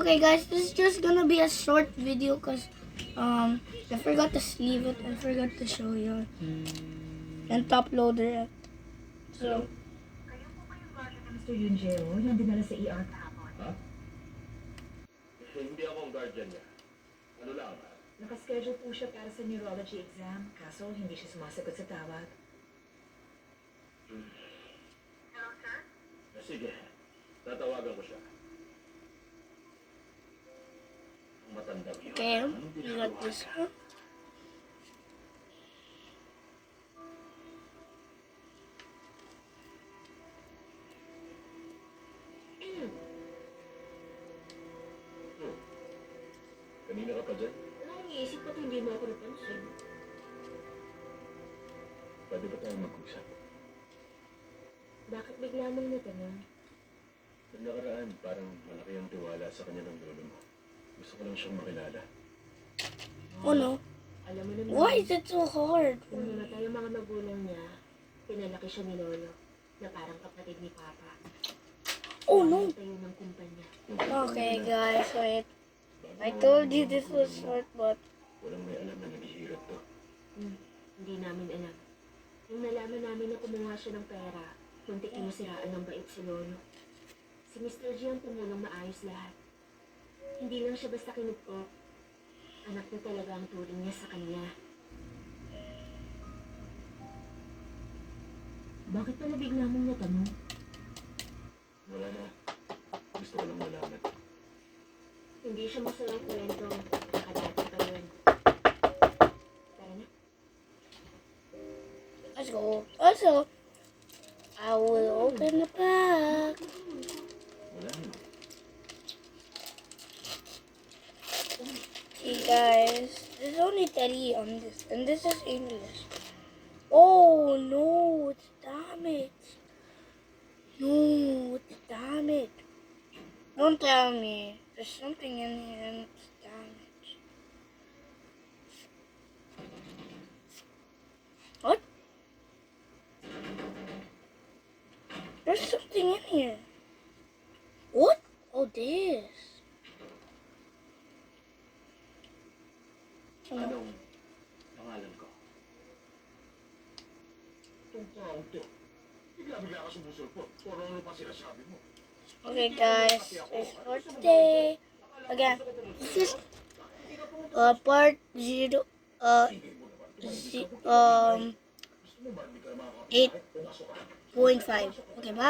Okay guys, this is just gonna be a short video because I forgot to sleeve it. I forgot to show you. And top loader it. So, Mr. Yunjero, yung dinala sa ER kahapon. Ha? Hindi ako ang guardian niya. Ano lang? Nakaschedule po siya para sa neurology exam, kaso hindi siya sumasagot sa tawag. Hello, sir? Sige. Tatawagan ko siya. Ang matandang yun. okay, you got this one. Kanina ka pa dyan? Naiisip ko hindi mo ako napansin. Pwede ba tayong mag-usap? Bakit bigla mong natanong? Noong nakaraan, parang malaki ang tiwala sa kanya ng lolo mo. Gusto ko lang siyang makilala. Oh no. Alam mo naman, Why is it so hard? kung namatay ang mga magulang niya, pinalaki siya ni Lolo, na parang kapatid ni Papa. Oh no. Tayo ng kumpanya. Okay guys, wait. I told you this was short, but Walang may alam na naghihirap to. Hindi namin alam. Nung nalaman namin na kumuha siya ng pera, muntik na masiraan ng bait si Lolo. Si Mr. G ang tumulong maayos lahat. Hindi lang siya basta kinupkop. Anak na talaga ang turing niya sa kanya. Bakit pala bigla mong natanong? Wala na. Gusto ko lang malaman. Hindi siya masayang kwento. Nakadati pa yun. Tara na. let's go. Also, I will open the pack. Wala na. See guys, there's only Teddy on this, and this is English. Oh no, it's damaged. No, it's damaged. Don't tell me. There's something in here and it's damaged. What? There's something in here. What? Oh, this. Anong pangalan ko? Itong tao to. Bigla-bigla ka sumusulpot. Kung ano pa sinasabi mo. Okay, guys, it's for today. Again, this is part 0, 8.5. Okay, bye.